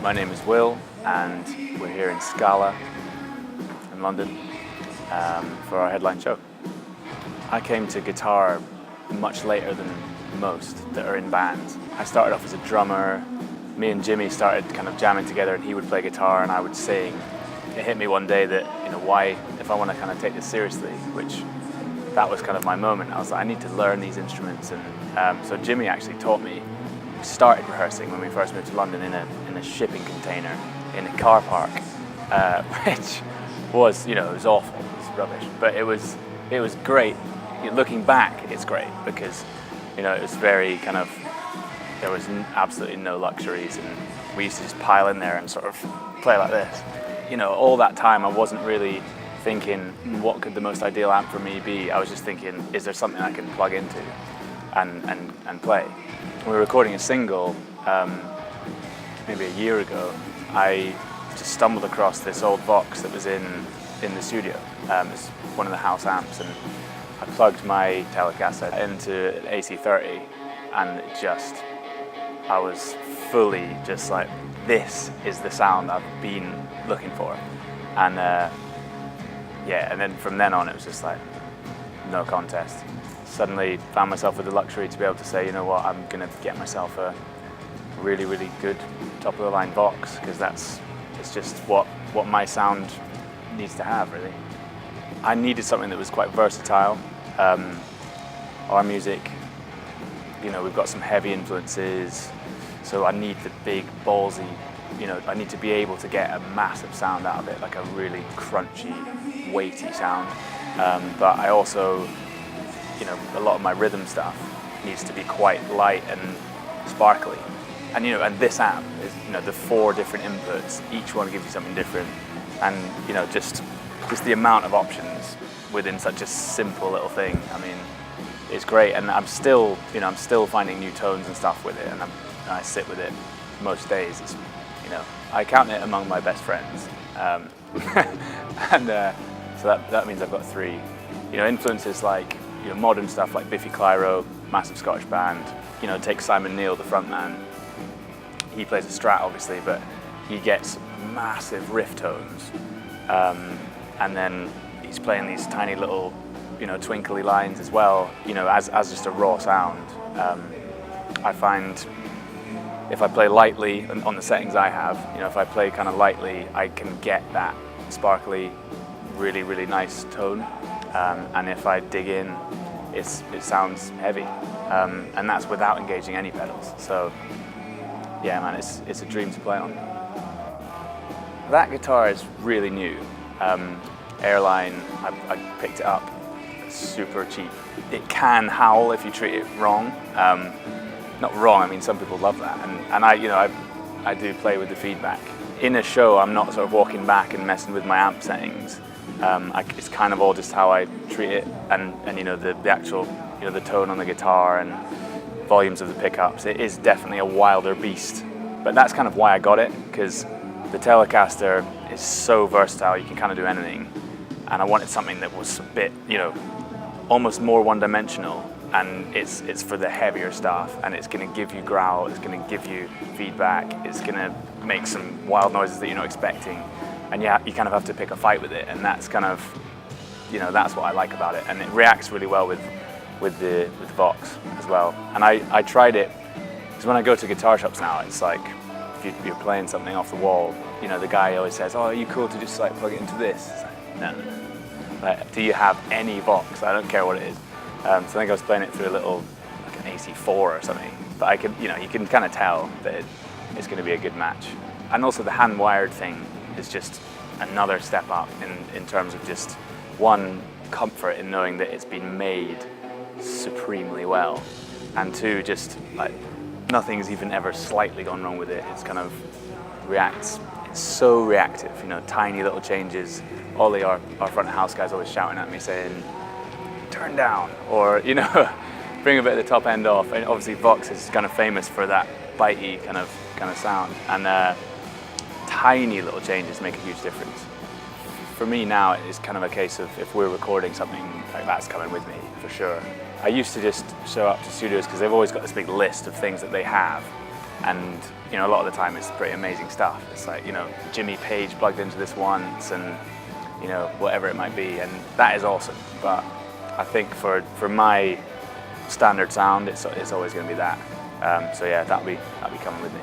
My name is Will, and we're here in Scala in London for our headline show. I came to guitar much later than most that are in bands. I started off as a drummer. Me and Jimmy started kind of jamming together, and he would play guitar and I would sing. It hit me one day that, why, if I want to kind of take this seriously, which that was kind of my moment. I was like, I need to learn these instruments, and so Jimmy actually taught me. We started rehearsing when we first moved to London in a shipping container in a car park, which was, it was awful, it was rubbish, but it was great. Looking back, it's great because, it was very kind of, there was absolutely no luxuries, and we used to just pile in there and sort of play like this. All that time I wasn't really thinking, what could the most ideal amp for me be? I was just thinking, is there something I can plug into and play? When we were recording a single, maybe a year ago, I just stumbled across this old Vox that was in the studio. It's one of the house amps, and I plugged my Telecaster into an AC30, and I was fully just like, this is the sound I've been looking for. And and then from then on it was just like, no contest. Suddenly found myself with the luxury to be able to say, you know what, I'm gonna get myself a really, really good top of the line Vox, because it's just what my sound needs to have, really. I needed something that was quite versatile. Our music, we've got some heavy influences, so I need the big, ballsy, I need to be able to get a massive sound out of it, like a really crunchy, weighty sound. But I also, a lot of my rhythm stuff needs to be quite light and sparkly. And and this amp is, the 4 different inputs, each one gives you something different. And just the amount of options within such a simple little thing, I mean, it's great. And I'm still finding new tones and stuff with it, and I sit with it most days. It's, I count it among my best friends. So that means I've got 3. Influences like, modern stuff like Biffy Clyro, massive Scottish band. Take Simon Neil, the front man. He plays a Strat, obviously, but he gets massive riff tones. And then he's playing these tiny little, twinkly lines as well, as just a raw sound. I find if I play lightly on the settings I have, if I play kind of lightly, I can get that sparkly, really, really nice tone. And if I dig in, it sounds heavy. And that's without engaging any pedals. So yeah, man, it's a dream to play on. That guitar is really new. Airline, I picked it up super cheap. It can howl if you treat it wrong. Not wrong, I mean, some people love that. And I do play with the feedback. In a show, I'm not sort of walking back and messing with my amp settings. It's kind of all just how I treat it, and the actual, the tone on the guitar and volumes of the pickups. It is definitely a wilder beast, but that's kind of why I got it, because the Telecaster is so versatile, you can kind of do anything, and I wanted something that was a bit, almost more one-dimensional, and it's for the heavier stuff, and it's going to give you growl, it's going to give you feedback, it's going to make some wild noises that you're not expecting, and yeah, you kind of have to pick a fight with it, and that's kind of, that's what I like about it, and it reacts really well with the Vox as well. And I tried it, because when I go to guitar shops now, it's like, if you're playing something off the wall, the guy always says, oh, are you cool to just like plug it into this? It's like, no. Like, do you have any Vox? I don't care what it is. So I think I was playing it through a little, like an AC4 or something, but I could, you can kind of tell that it's going to be a good match. And also the hand-wired thing is just another step up in terms of just, one, comfort in knowing that it's been made supremely well, and 2, just like nothing's even ever slightly gone wrong with it. It's kind of reacts, it's so reactive, tiny little changes. Ollie, our front of house guy's always shouting at me saying, turn down, or bring a bit of the top end off. And obviously Vox is kind of famous for that bitey kind of sound, and tiny little changes make a huge difference. For me now, it's kind of a case of, if we're recording something, like, that's coming with me for sure. I used to just show up to studios because they've always got this big list of things that they have, And you know, a lot of the time it's pretty amazing stuff. It's like, you know, Jimmy Page plugged into this once, and you know, whatever it might be, and that is awesome. But I think for my standard sound, it's always going to be that. So yeah, that'll be coming with me.